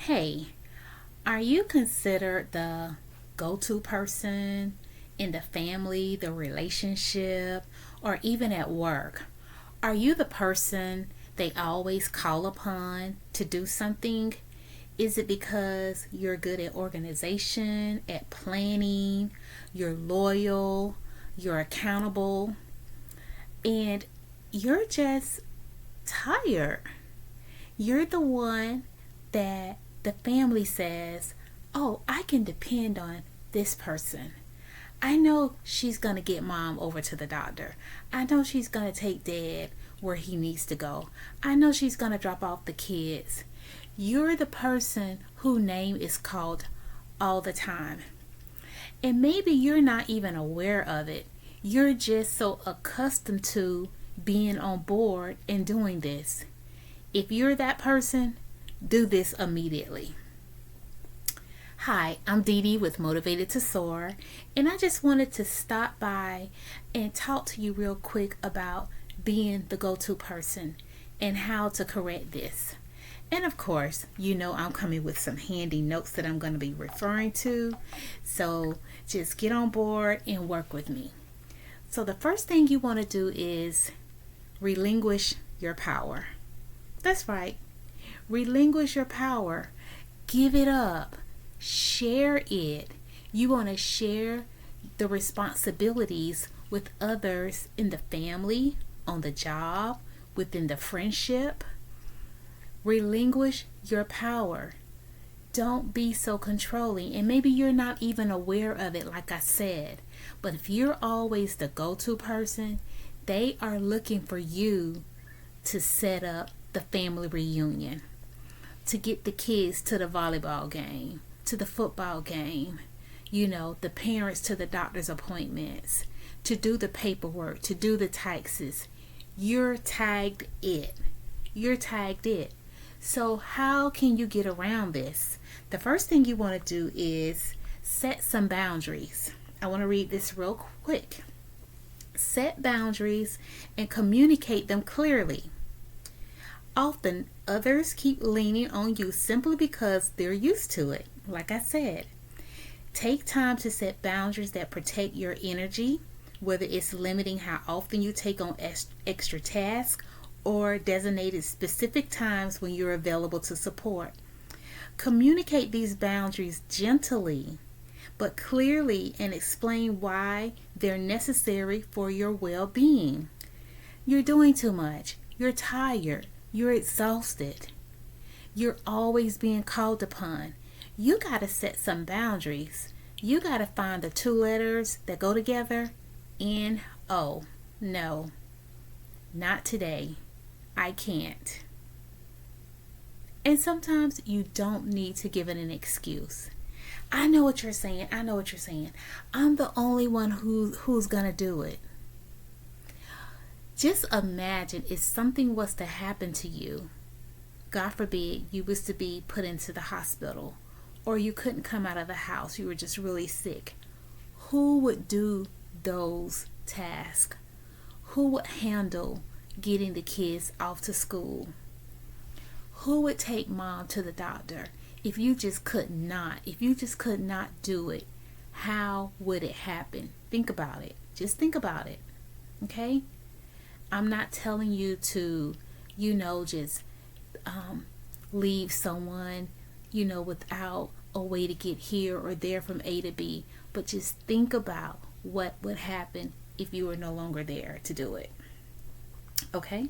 Hey, are you considered the go-to person in the family, the relationship, or even at work? Are you the person they always call upon to do something? Is it because you're good at organization, at planning, you're loyal, you're accountable, and you're just tired? You're the one that the family says, "Oh, I can depend on this person. I know she's going to get mom over to the doctor. I know she's going to take dad where he needs to go. I know she's going to drop off the kids." You're the person whose name is called all the time. And maybe you're not even aware of it. You're just so accustomed to being on board and doing this. If you're that person, do this immediately. Hi, I'm Dee Dee with Motivated to Soar, and I just wanted to stop by and talk to you real quick about being the go-to person and how to correct this. And of course, I'm coming with some handy notes that I'm going to be referring to, so just get on board and work with me. So the first thing you want to do is relinquish your power. That's right. Relinquish your power. Give it up. Share it. You want to share the responsibilities with others in the family, on the job, within the friendship. Relinquish your power. Don't be so controlling. And maybe you're not even aware of it, like I said. But if you're always the go-to person, they are looking for you to set up the family reunion, to get the kids to the volleyball game, to the football game, the parents to the doctor's appointments, to do the paperwork, to do the taxes. You're tagged it. You're tagged it. So how can you get around this? The first thing you want to do is set some boundaries. I want to read this real quick. Set boundaries and communicate them clearly. Often, others keep leaning on you simply because they're used to it. Like I said, take time to set boundaries that protect your energy, whether it's limiting how often you take on extra tasks or designated specific times when you're available to support. Communicate these boundaries gently, but clearly, and explain why they're necessary for your well-being. You're doing too much. You're tired. You're exhausted. You're always being called upon. You got to set some boundaries. You got to find the two letters that go together. N-O. No, not today. I can't. And sometimes you don't need to give it an excuse. I know what you're saying. I'm the only one who's going to do it. Just imagine if something was to happen to you. God forbid you was to be put into the hospital, or you couldn't come out of the house. You were just really sick. Who would do those tasks? Who would handle getting the kids off to school? Who would take mom to the doctor? If you just could not do it, how would it happen? Think about it. Just think about it. Okay? I'm not telling you to, just leave someone, without a way to get here or there from A to B. But just think about what would happen if you were no longer there to do it. Okay?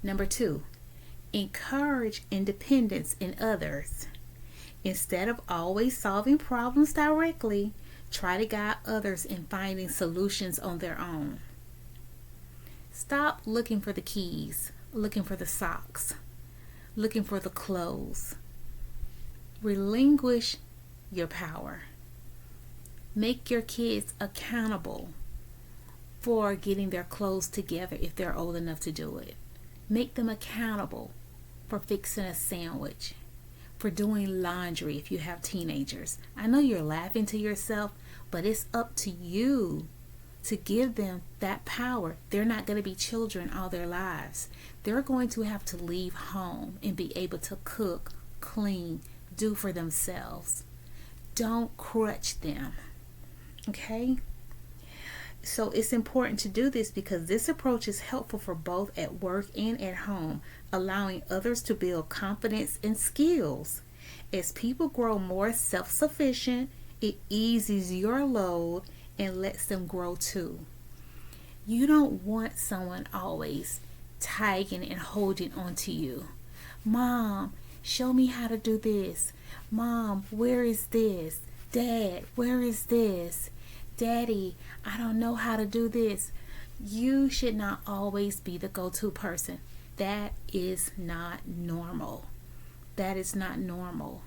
Number 2, encourage independence in others. Instead of always solving problems directly, try to guide others in finding solutions on their own. Stop looking for the keys, looking for the socks, looking for the clothes. Relinquish your power. Make your kids accountable for getting their clothes together if they're old enough to do it. Make them accountable for fixing a sandwich, for doing laundry if you have teenagers. I know you're laughing to yourself, but it's up to you to give them that power. They're not going to be children all their lives. They're going to have to leave home and be able to cook, clean, do for themselves. Don't crutch them. Okay? So it's important to do this because this approach is helpful for both at work and at home, allowing others to build confidence and skills. As people grow more self-sufficient, it eases your load and lets them grow too. You don't want someone always tagging and holding onto you. Mom, show me how to do this. Mom, where is this? Dad, where is this? Daddy, I don't know how to do this. You should not always be the go-to person. That is not normal. That is not normal.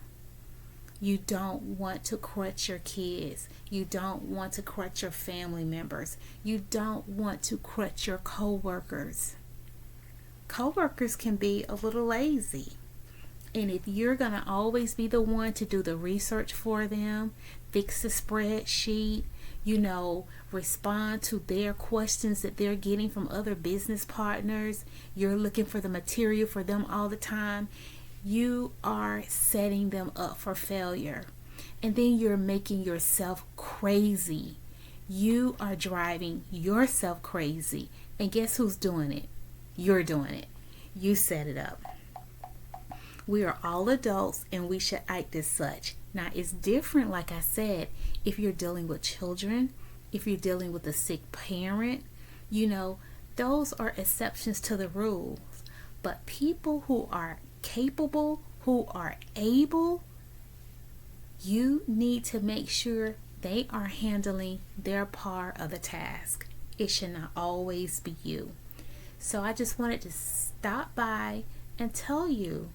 You don't want to crutch your kids. You don't want to crutch your family members. You don't want to crutch your co-workers. Co-workers can be a little lazy. And if you're going to always be the one to do the research for them, fix the spreadsheet, respond to their questions that they're getting from other business partners, you're looking for the material for them all the time, you are setting them up for failure. And then you're making yourself crazy. You are driving yourself crazy. And guess who's doing it? You're doing it. You set it up. We are all adults and we should act as such. Now, it's different, like I said, if you're dealing with children, if you're dealing with a sick parent, those are exceptions to the rules. But people who are capable, who are able, you need to make sure they are handling their part of the task. It should not always be you. So I just wanted to stop by and tell you,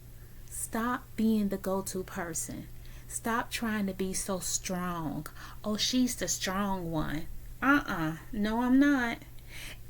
stop being the go-to person. Stop trying to be so strong. Oh, she's the strong one. No, I'm not.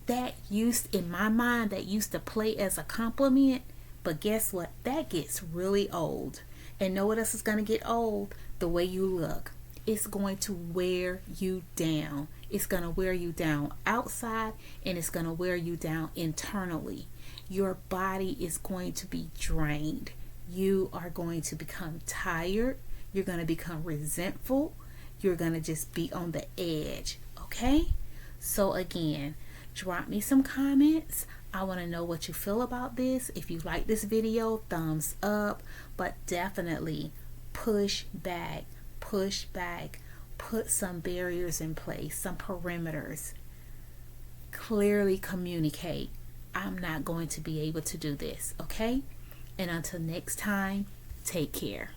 In my mind, that used to play as a compliment. But guess what? That gets really old. And know what else is going to get old? The way you look. It's going to wear you down. It's going to wear you down outside, and it's going to wear you down internally. Your body is going to be drained. You are going to become tired. You're going to become resentful. You're going to just be on the edge. Okay? So again, drop me some comments. I want to know what you feel about this. If you like this video, thumbs up. But definitely push back. Put some barriers in place, some perimeters. Clearly communicate. I'm not going to be able to do this. Okay? And until next time, take care.